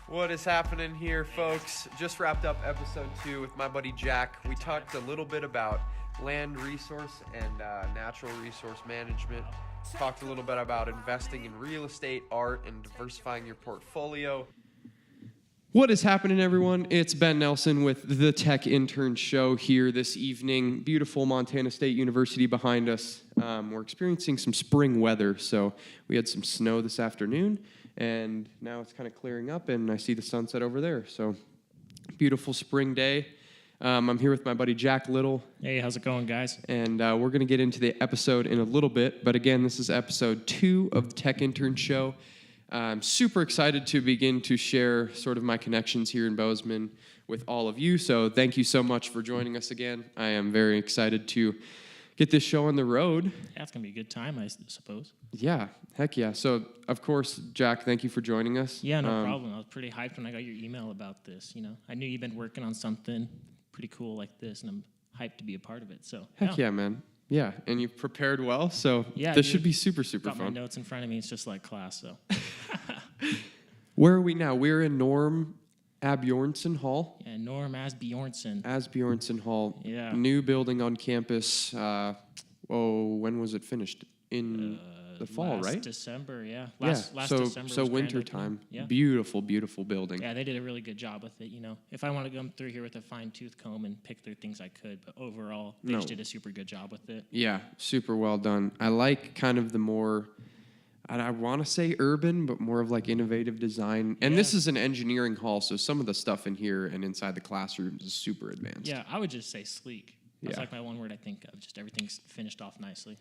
What is happening here, folks? Just wrapped up episode 2 with my buddy Jack. We talked a little bit about land resource and natural resource management. Talked a little bit about investing in real estate, art, and diversifying your portfolio. What is happening, everyone? It's Ben Nelson with the Tech Intern Show here this evening. Beautiful Montana State University behind us. We're experiencing some spring weather, so we had some snow this afternoon, and now it's kind of clearing up, and I see the sunset over there. So, beautiful spring day. I'm here with my buddy Jack Little. Hey, how's it going, guys? And we're going to get into the episode in a little bit, but again, this is episode 2 of the Tech Intern Show. I'm super excited to begin to share sort of my connections here in Bozeman with all of you. So thank you so much for joining us again. I am very excited to get this show on the road. Yeah, it's going to be a good time, I suppose. Yeah, heck yeah. So, of course, Jack, thank you for joining us. Yeah, no problem. I was pretty hyped when I got your email about this. I knew you've been working on something pretty cool like this, and I'm hyped to be a part of it. So Heck yeah, man. Yeah, and you've prepared well, so yeah, this should be super got fun. My notes in front of me. It's just like class, so. Where are we now? We're in Norm Asbjornsen Hall. Yeah, Norm Asbjornsen. Asbjornsen Hall. Yeah. New building on campus. When was it finished? In the fall, last right? December, yeah. Yeah. Last December. So was winter grand time. opening. Yeah. Beautiful building. Yeah, they did a really good job with it. If I want to come through here with a fine-tooth comb and pick through things, I could. But overall, they just did a super good job with it. Yeah, super well done. I like kind of the more, I want to say urban, but more of like innovative design. And this is an engineering hall, so some of the stuff in here and inside the classrooms is super advanced. Yeah, I would just say sleek. That's Yeah. like my one word I think of. Just everything's finished off nicely.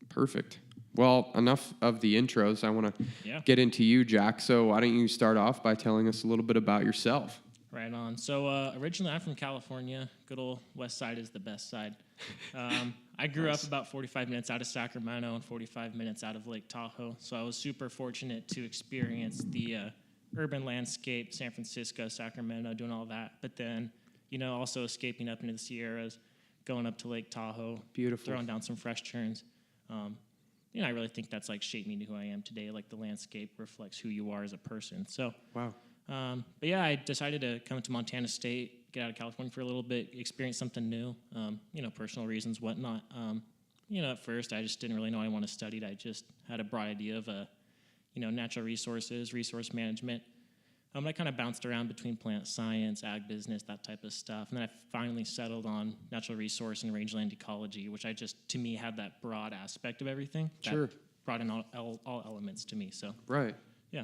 Perfect. Well, enough of the intros. I want to Yeah. get into you, Jack. So why don't you start off by telling us a little bit about yourself? Right on. So originally, I'm from California. Good old West Side is the best side. I grew up about 45 minutes out of Sacramento and 45 minutes out of Lake Tahoe. So I was super fortunate to experience the urban landscape, San Francisco, Sacramento, doing all that. But then, also escaping up into the Sierras, going up to Lake Tahoe. Beautiful. Throwing down some fresh turns. I really think that's like shaped me to who I am today. Like the landscape reflects who you are as a person. So, Wow. but yeah, I decided to come to Montana State, get out of California for a little bit, experience something new. Personal reasons, whatnot. At first I just didn't really know what I wanted to study. I just had a broad idea of, natural resources, resource management. I kind of bounced around between plant science, ag business, that type of stuff. And then I finally settled on natural resource and rangeland ecology, which to me, had that broad aspect of everything. Sure. That brought in all elements to me. So, Right. yeah.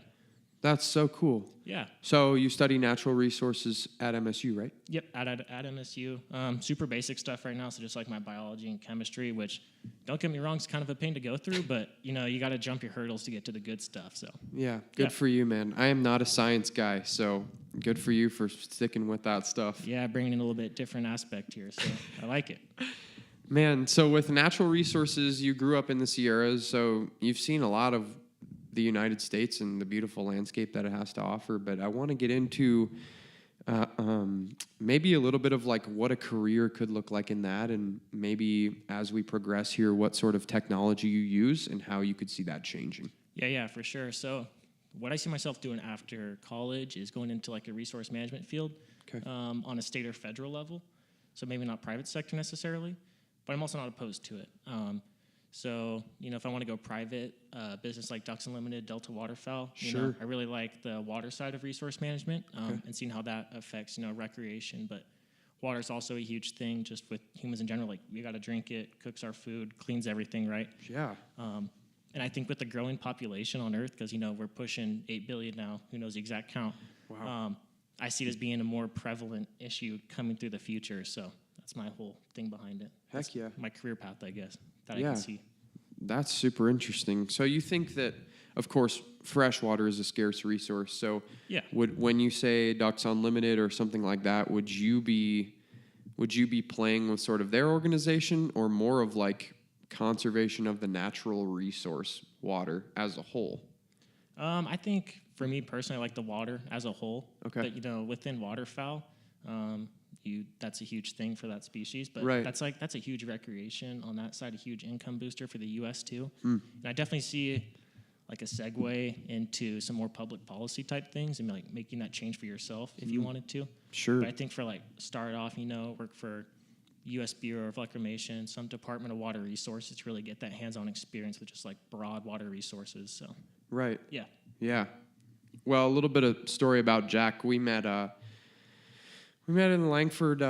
That's so cool. Yeah. So you study natural resources at MSU, right? Yep, at MSU. Super basic stuff right now, so just like my biology and chemistry, which, don't get me wrong, is kind of a pain to go through, but, you got to jump your hurdles to get to the good stuff, so. Yeah, good for you, man. I am not a science guy, so good for you for sticking with that stuff. Yeah, bringing in a little bit different aspect here, so I like it. Man, so with natural resources, you grew up in the Sierras, so you've seen a lot of the United States and the beautiful landscape that it has to offer, but I want to get into maybe a little bit of like what a career could look like in that, and maybe as we progress here, what sort of technology you use and how you could see that changing. Yeah, for sure. So what I see myself doing after college is going into like a resource management field on a state or federal level, so maybe not private sector necessarily, but I'm also not opposed to it. So, if I want to go private, business like Ducks Unlimited, Delta Waterfowl, I really like the water side of resource management and seeing how that affects, recreation. But water is also a huge thing just with humans in general. Like, we got to drink it, cooks our food, cleans everything, right? Yeah. And I think with the growing population on Earth, because, we're pushing 8 billion now, who knows the exact count. Wow. I see it as being a more prevalent issue coming through the future. So that's my whole thing behind it. Heck yeah. My career path, I guess, that I can see. That's super interesting. So you think that, of course, fresh water is a scarce resource. So when you say Ducks Unlimited or something like that, would you be playing with sort of their organization or more of like conservation of the natural resource water as a whole? I think for me personally, I like the water as a whole. Okay. But within waterfowl, that's a huge thing for that species. But that's a huge recreation on that side, a huge income booster for the U.S. too. And I definitely see like a segue into some more public policy type things and like making that change for yourself if you wanted to. Sure. But I think for like start off, work for U.S. Bureau of Reclamation, some Department of Water Resources to really get that hands-on experience with just like broad water resources. So Right. yeah. Yeah. Well, a little bit of story about Jack. We met in the Langford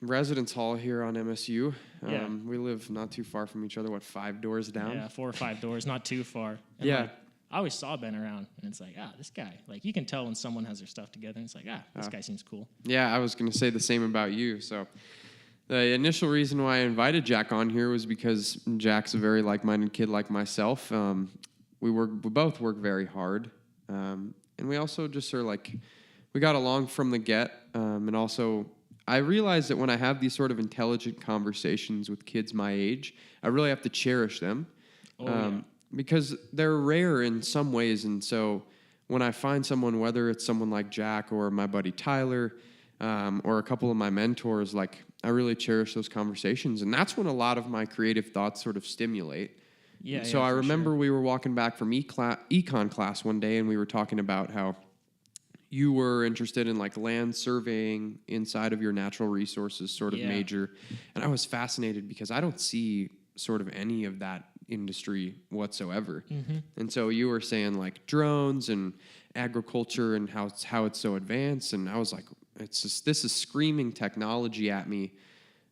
residence hall here on MSU. Yeah. We live not too far from each other. 5 doors down? Yeah, 4 or 5 doors, not too far. And Yeah. like, I always saw Ben around, and it's like, this guy. Like, you can tell when someone has their stuff together, and it's like, this guy seems cool. Yeah, I was going to say the same about you. So the initial reason why I invited Jack on here was because Jack's a very like-minded kid like myself. We both work very hard, and we also just are like, we got along from the get, and also I realize that when I have these sort of intelligent conversations with kids my age, I really have to cherish them. Because they're rare in some ways. And so when I find someone, whether it's someone like Jack or my buddy Tyler, or a couple of my mentors, like I really cherish those conversations. And that's when a lot of my creative thoughts sort of stimulate. Yeah. So I remember we were walking back from econ class one day, and we were talking about how you were interested in like land surveying inside of your natural resources sort of major. And I was fascinated because I don't see sort of any of that industry whatsoever. And so you were saying like drones and agriculture and how it's so advanced. And I was like, this is screaming technology at me,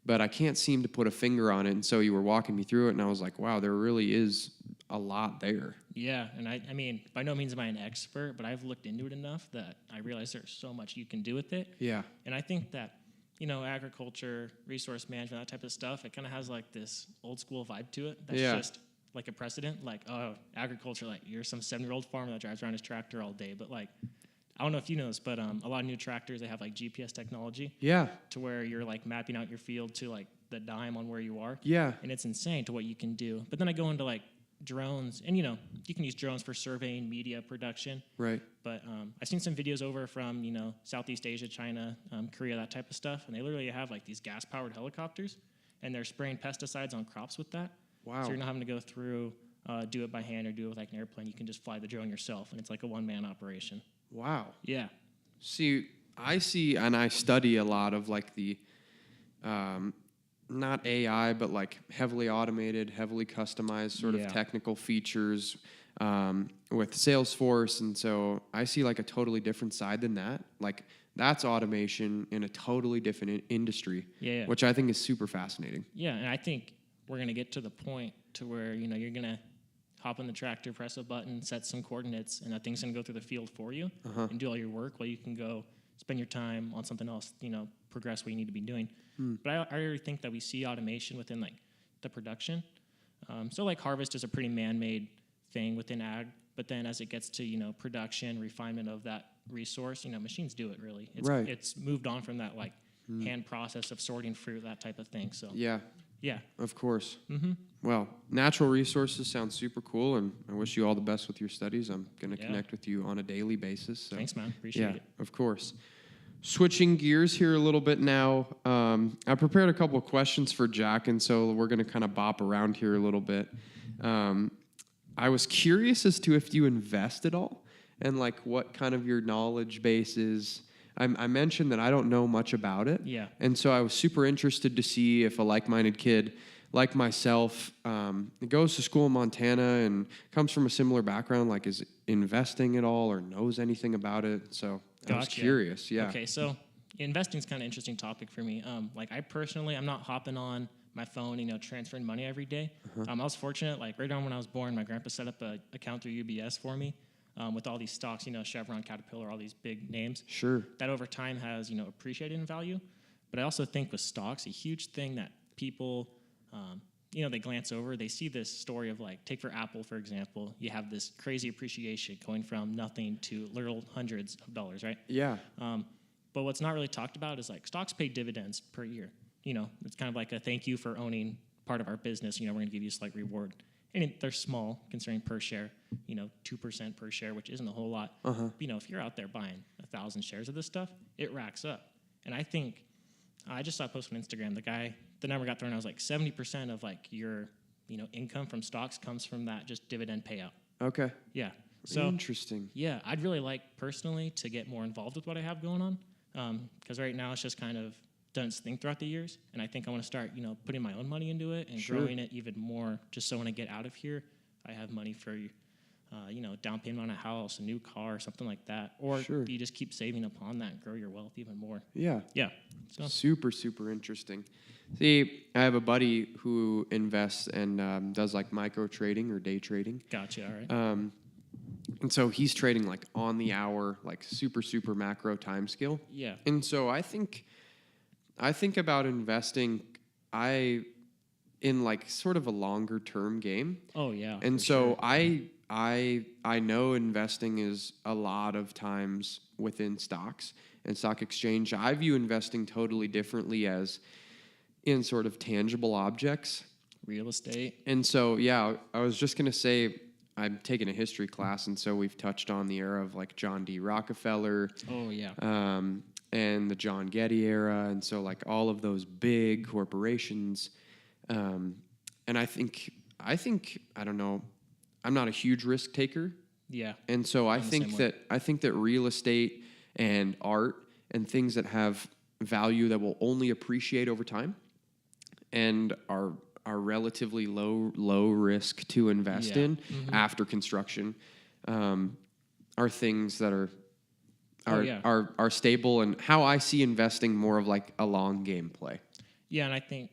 but I can't seem to put a finger on it. And so you were walking me through it, and I was like, wow, there really is a lot there. Yeah, and I mean, by no means am I an expert, but I've looked into it enough that I realize there's so much you can do with it. Yeah. And I think that, agriculture, resource management, that type of stuff, it kind of has like this old school vibe to it. That's just like a precedent. Like, agriculture, like you're some 7-year-old farmer that drives around his tractor all day. But like, I don't know if you know this, but a lot of new tractors, they have like GPS technology. Yeah. To where you're like mapping out your field to like the dime on where you are. Yeah. And it's insane to what you can do. But then I go into like drones, and you can use drones for surveying, media production. Right. But I've seen some videos over from Southeast Asia, China, Korea, that type of stuff, and they literally have like these gas-powered helicopters, and they're spraying pesticides on crops with that. Wow. So you're not having to go through do it by hand or do it with like an airplane. You can just fly the drone yourself, and it's like a one-man operation. Wow. Yeah. See, I study a lot of like the not AI, but like heavily automated, heavily customized sort of technical features with Salesforce. And so I see like a totally different side than that. Like that's automation in a totally different industry, which I think is super fascinating. Yeah, and I think we're going to get to the point to where, you're going to hop in the tractor, press a button, set some coordinates, and that thing's going to go through the field for you and do all your work while you can go spend your time on something else, progress what you need to be doing. But I already think that we see automation within like the production. So like harvest is a pretty man-made thing within ag, but then as it gets to, production, refinement of that resource, machines do it really. It's moved on from that like hand process of sorting fruit, that type of thing. So yeah, of course. Well, natural resources sounds super cool, and I wish you all the best with your studies. I'm going to connect with you on a daily basis. So. Thanks, man. Appreciate it. Of course. Switching gears here a little bit now, I prepared a couple of questions for Jack, and so we're going to kind of bop around here a little bit. I was curious as to if you invest at all, and like what kind of your knowledge base is. I mentioned that I don't know much about it, and so I was super interested to see if a like-minded kid like myself goes to school in Montana and comes from a similar background, like is investing at all or knows anything about it. So I was curious. Yeah. Okay, so investing is kind of an interesting topic for me. Like I personally, I'm not hopping on my phone, transferring money every day. I was fortunate, like right around when I was born, my grandpa set up an account through UBS for me with all these stocks, Chevron, Caterpillar, all these big names. Sure. That over time has, appreciated in value. But I also think with stocks, a huge thing that people they glance over. They see this story of like, take for Apple, for example. You have this crazy appreciation going from nothing to literal hundreds of dollars, right? Yeah. But what's not really talked about is like stocks pay dividends per year. It's kind of like a thank you for owning part of our business. We're going to give you a slight reward. And they're small considering per share, 2% per share, which isn't a whole lot. But, if you're out there buying 1,000 shares of this stuff, it racks up. And I think, I just saw a post on Instagram, the number got thrown out, was like 70% of like your, income from stocks comes from that just dividend payout. Okay. Yeah. So Interesting. yeah, I'd really like personally to get more involved with what I have going on, because right now it's just kind of done its thing throughout the years, and I think I want to start, putting my own money into it and Sure. growing it even more, just so when I get out of here, I have money for, down payment on a house, a new car, something like that, or Sure. you just keep saving upon that and grow your wealth even more. Yeah. Yeah. So Super, super interesting. See, I have a buddy who invests and does like micro trading or day trading. gotcha. All right. And so he's trading like on the hour, like super, super macro time scale. Yeah. And so I think about investing in like sort of a longer term game. Oh yeah. And for so sure. I know investing is a lot of times within stocks and stock exchange. I view investing totally differently as in sort of tangible objects. Real estate. And so, yeah, I was just going to say I'm taking a history class, and so we've touched on the era of like John D. Rockefeller, Oh yeah. and the John Getty era, and so like all of those big corporations. And I think I don't know, I'm not a huge risk taker, Yeah. and so I'm the same way. I think that real estate and art and things that have value that will only appreciate over time and are relatively low risk to invest Yeah. in after construction are things that are Oh, yeah. are stable, and how I see investing more of like a long game play. Yeah, and I think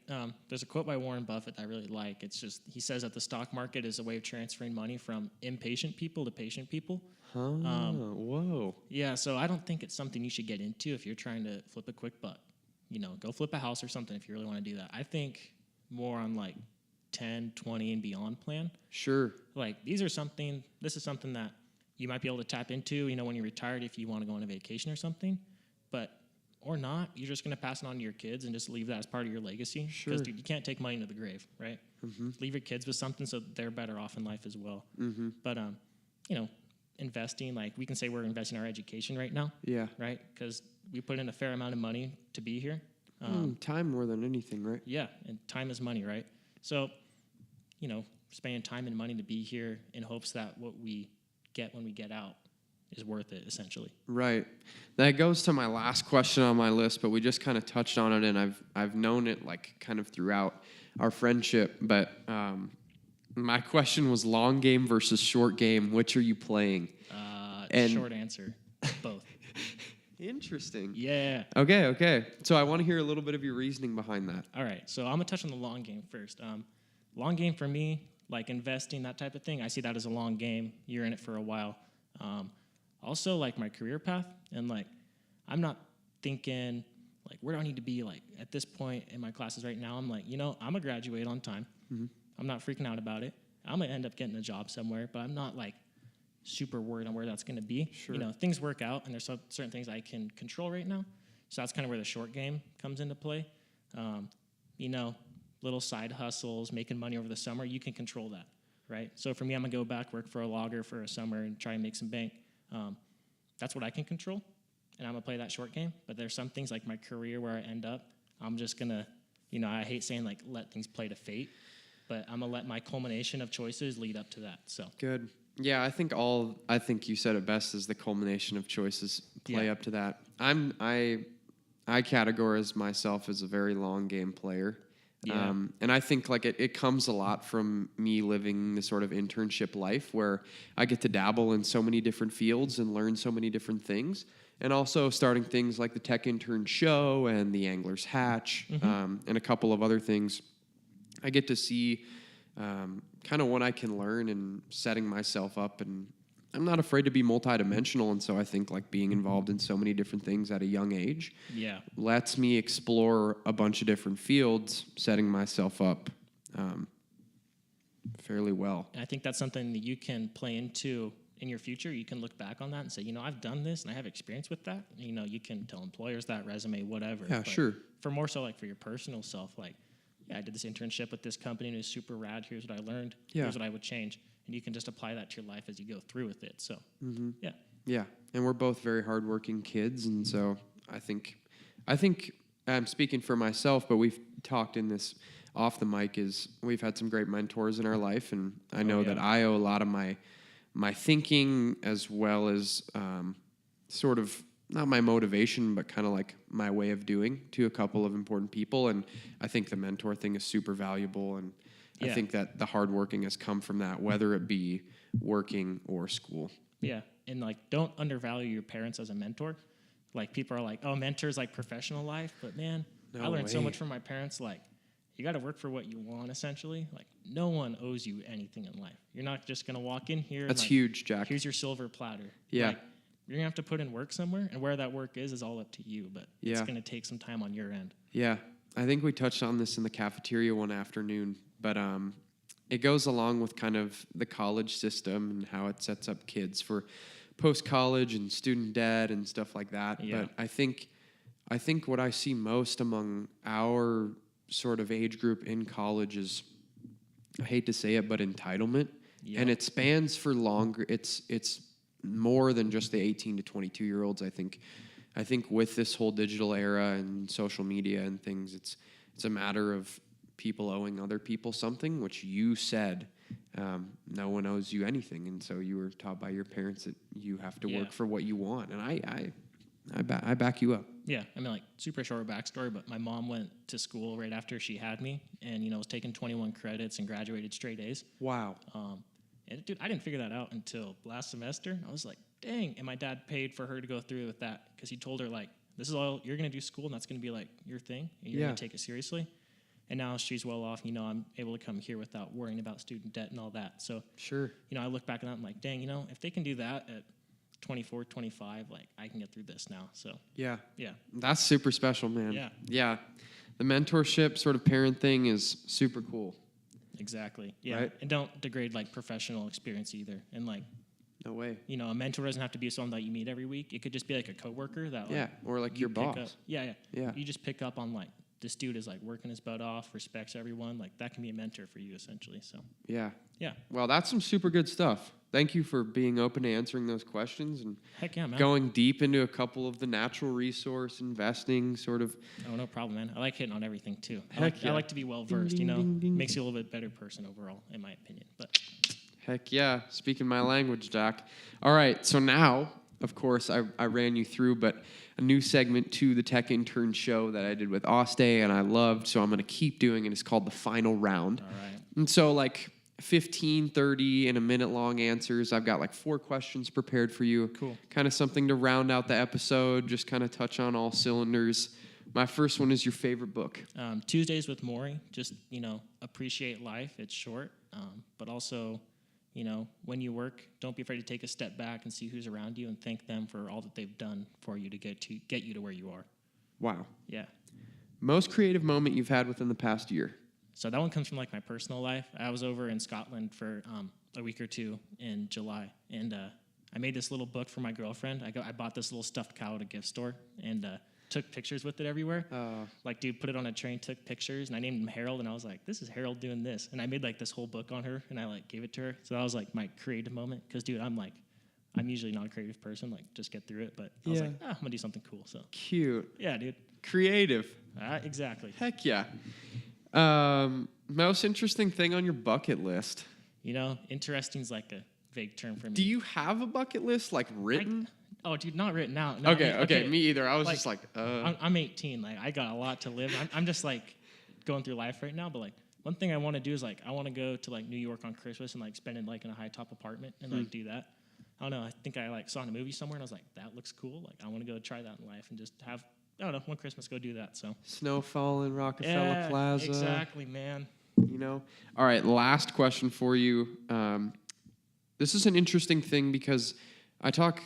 there's a quote by Warren Buffett that I really like. It's just, he says that the stock market is a way of transferring money from impatient people to patient people. Whoa. Yeah, so I don't think it's something you should get into if you're trying to flip a quick buck. Go flip a house or something if you really want to do that. I think more on like 10, 20 and beyond plan. Sure. Like this is something that you might be able to tap into, when you're retired, if you want to go on a vacation or something, or not, you're just going to pass it on to your kids and just leave that as part of your legacy. Sure. Because you can't take money to the grave, right? Leave your kids with something so they're better off in life as well. But, investing, like we can say we're investing in our education right now. Yeah. Right? Because we put in a fair amount of money to be here. Time more than anything, right? Yeah, and time is money, right? So, spending time and money to be here in hopes that what we get when we get out is worth it, essentially. Right. That goes to my last question on my list, but we just kind of touched on it, and I've known it like kind of throughout our friendship. But my question was long game versus short game. Which are you playing? And Short answer, both. Interesting. Yeah. Okay. So I want to hear a little bit of your reasoning behind that. All right. So I'm gonna touch on the long game first. Long game for me, like investing, that type of thing, I see that as a long game. You're in it for a while. Also, like my career path, and like I'm not thinking like where do I need to be like at this point in my classes right now. I'm like, I'm gonna graduate on time. I'm not freaking out about it. I'm gonna end up getting a job somewhere, but I'm not like super worried on where that's gonna be. Sure. Things work out, and there's certain things I can control right now. So that's kind of where the short game comes into play. Little side hustles, making money over the summer, you can control that, right? So for me, I'm gonna go back, work for a logger for a summer and try and make some bank. That's what I can control, and I'm gonna play that short game. But there's some things like my career where I end up, I'm just gonna, I hate saying like let things play to fate, but I'm gonna let my culmination of choices lead up to that. So Good. Yeah, I think you said it best, is the culmination of choices play Yeah. up to that. I categorize myself as a very long game player. Yeah. And I think like it comes a lot from me living the sort of internship life where I get to dabble in so many different fields and learn so many different things. And also starting things like the Tech Intern Show and the Angler's Hatch, and a couple of other things. I get to see kind of what I can learn and setting myself up, and I'm not afraid to be multidimensional, and so I think like being involved in so many different things at a young age yeah. lets me explore a bunch of different fields, setting myself up fairly well. And I think that's something that you can play into in your future. You can look back on that and say, I've done this and I have experience with that. You can tell employers that, resume, whatever. Yeah, But sure. For more so like for your personal self, like, I did this internship with this company and it was super rad. Here's what I learned. Yeah. Here's what I would change. And you can just apply that to your life as you go through with it. So, yeah. Yeah, and we're both very hardworking kids, and so I think I'm speaking for myself, but we've talked in this off the mic, is we've had some great mentors in our life, and I know yeah. that I owe a lot of my my thinking, as well as sort of not my motivation, but kind of like my way of doing to a couple of important people. And I think the mentor thing is super valuable. And I think that the hardworking has come from that, whether it be working or school. Yeah. And like, don't undervalue your parents as a mentor. Like, people are like, oh, mentors like professional life. But man, I learned so much from my parents. Like, you got to work for what you want, essentially. Like, no one owes you anything in life. You're not just going to walk in here. That's and, like, huge, Jack. Here's your silver platter. Yeah. Like, you're going to have to put in work somewhere, and where that work is all up to you, but it's going to take some time on your end. Yeah. I think we touched on this in the cafeteria one afternoon, but it goes along with kind of the college system and how it sets up kids for post-college and student debt and stuff like that. Yeah. But I think what I see most among our sort of age group in college is, I hate to say it, but entitlement. Yep. And it spans for longer. It's more than just the 18 to 22 year olds. I think with this whole digital era and social media and things, it's a matter of people owing other people something, which you said, no one owes you anything. And so you were taught by your parents that you have to work for what you want. And I back you up. Yeah, I mean, like, super short backstory, but my mom went to school right after she had me, and, you know, was taking 21 credits and graduated straight A's. Wow. And dude, I didn't figure that out until last semester. I was like, dang. And my dad paid for her to go through with that, because he told her, like, this is all, you're going to do school, and that's going to be, like, your thing, and you're going to take it seriously. And now she's well off. You know, I'm able to come here without worrying about student debt and all that. So, sure. You know, I look back at that and I'm like, dang, you know, if they can do that at 24, 25, like, I can get through this now. So, yeah. That's super special, man. Yeah. The mentorship sort of parent thing is super cool. Exactly. Yeah. Right? And don't degrade, like, professional experience either. And, like, no way. You know, a mentor doesn't have to be someone that you meet every week. It could just be like a coworker that, like, or like your boss. Yeah. You just pick up on, like, this dude is, like, working his butt off, respects everyone. Like, that can be a mentor for you, essentially. So, yeah. Well, that's some super good stuff. Thank you for being open to answering those questions and heck yeah, man. Going deep into a couple of the natural resource investing sort of. Oh, no problem, man. I like hitting on everything too. I like to be well versed. You know, makes you a little bit better person overall, in my opinion. But heck yeah, speaking my language, Jack. All right, so now, of course, I ran you through, but a new segment to the Tech Intern Show that I did with Oste and I loved, so I'm going to keep doing it. It's called the final round. All right. And so, like, 15, 30, and a minute long answers. I've got like 4 questions prepared for you. Cool. Kind of something to round out the episode, just kind of touch on all cylinders. My first one is your favorite book. Tuesdays with Maury. Just, you know, appreciate life. It's short, but also, you know, when you work, don't be afraid to take a step back and see who's around you and thank them for all that they've done for you to get you to where you are. Wow. Yeah. Most creative moment you've had within the past year? So that one comes from, like, my personal life. I was over in Scotland for a week or two in July, and I made this little book for my girlfriend. I bought this little stuffed cow at a gift store and took pictures with it everywhere. Like, dude, put it on a train, took pictures, and I named him Harold, and I was like, this is Harold doing this. And I made, like, this whole book on her, and I, like, gave it to her. So that was, like, my creative moment, because, dude, I'm usually not a creative person, like, just get through it. But I was like, I'm going to do something cool. So cute. Yeah, dude. Creative. Exactly. Heck yeah. Most interesting thing on your bucket list? You know, interesting is like a vague term for me. Do you have a bucket list, like, written? Dude, not written out. No, Okay, me either. I was, like, just like, I'm 18. Like, I got a lot to live. I'm just, like, going through life right now. But, like, one thing I want to do is, like, I want to go to, like, New York on Christmas and, like, spend it, like, in a high-top apartment and, like, do that. I don't know. I think I, like, saw in a movie somewhere, and I was like, that looks cool. Like, I want to go try that in life and just have, I don't know, one Christmas go do that. So Snowfall in Rockefeller Plaza. Exactly, man. You know? All right, last question for you. This is an interesting thing because I talk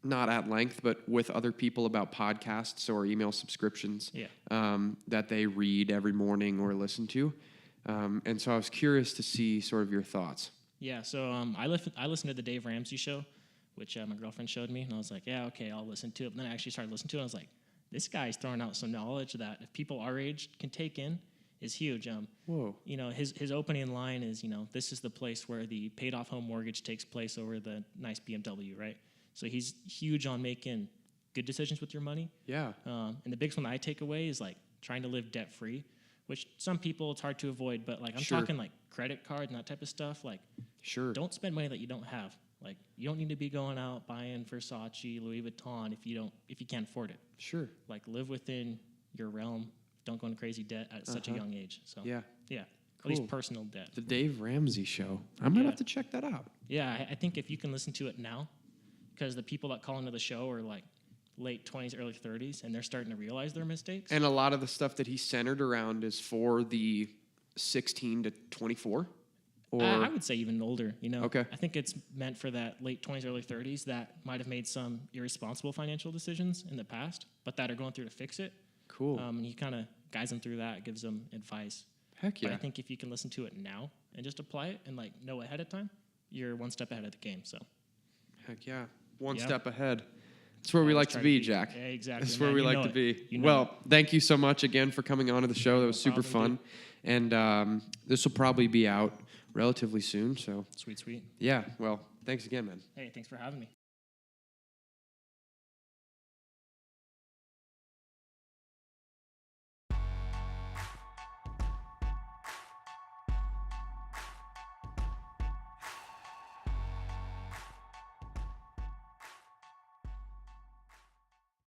not at length, but with other people about podcasts or email subscriptions that they read every morning or listen to. And so I was curious to see sort of your thoughts. Yeah, so I listened to the Dave Ramsey show, which my girlfriend showed me, and I was like, yeah, okay, I'll listen to it. And then I actually started listening to it, and I was like, this guy's throwing out some knowledge that if people our age can take in is huge. Whoa. You know, his opening line is, you know, this is the place where the paid-off home mortgage takes place over the nice BMW, right? So he's huge on making good decisions with your money. Yeah. And the biggest one I take away is, like, trying to live debt-free, which some people it's hard to avoid, but, like, I'm talking, like, credit card and that type of stuff. Like, don't spend money that you don't have. Like, you don't need to be going out buying Versace, Louis Vuitton if you can't afford it. Sure. Like, live within your realm. Don't go into crazy debt at such a young age. So Yeah. yeah, Cool. at least personal debt. The Dave Ramsey Show. I'm going to have to check that out. Yeah, I think if you can listen to it now, because the people that call into the show are like late 20s, early 30s, and they're starting to realize their mistakes. And a lot of the stuff that he's centered around is for the 16 to 24? Or I would say even older, you know. Okay. I think it's meant for that late 20s, early 30s that might have made some irresponsible financial decisions in the past, but that are going through to fix it. Cool. And he kind of guides them through that, gives them advice. Heck yeah. But I think if you can listen to it now and just apply it and like know ahead of time, you're one step ahead of the game. So Heck yeah. One Yep. step ahead. That's where we Always like to try be, Jack. Yeah, exactly. That's where man. we You like know to it. be. You know Well, it. thank you so much again for coming on to the show. That was super problem, fun. And this will probably be out relatively soon. So, Sweet. yeah. Well, thanks again, man. Hey, thanks for having me.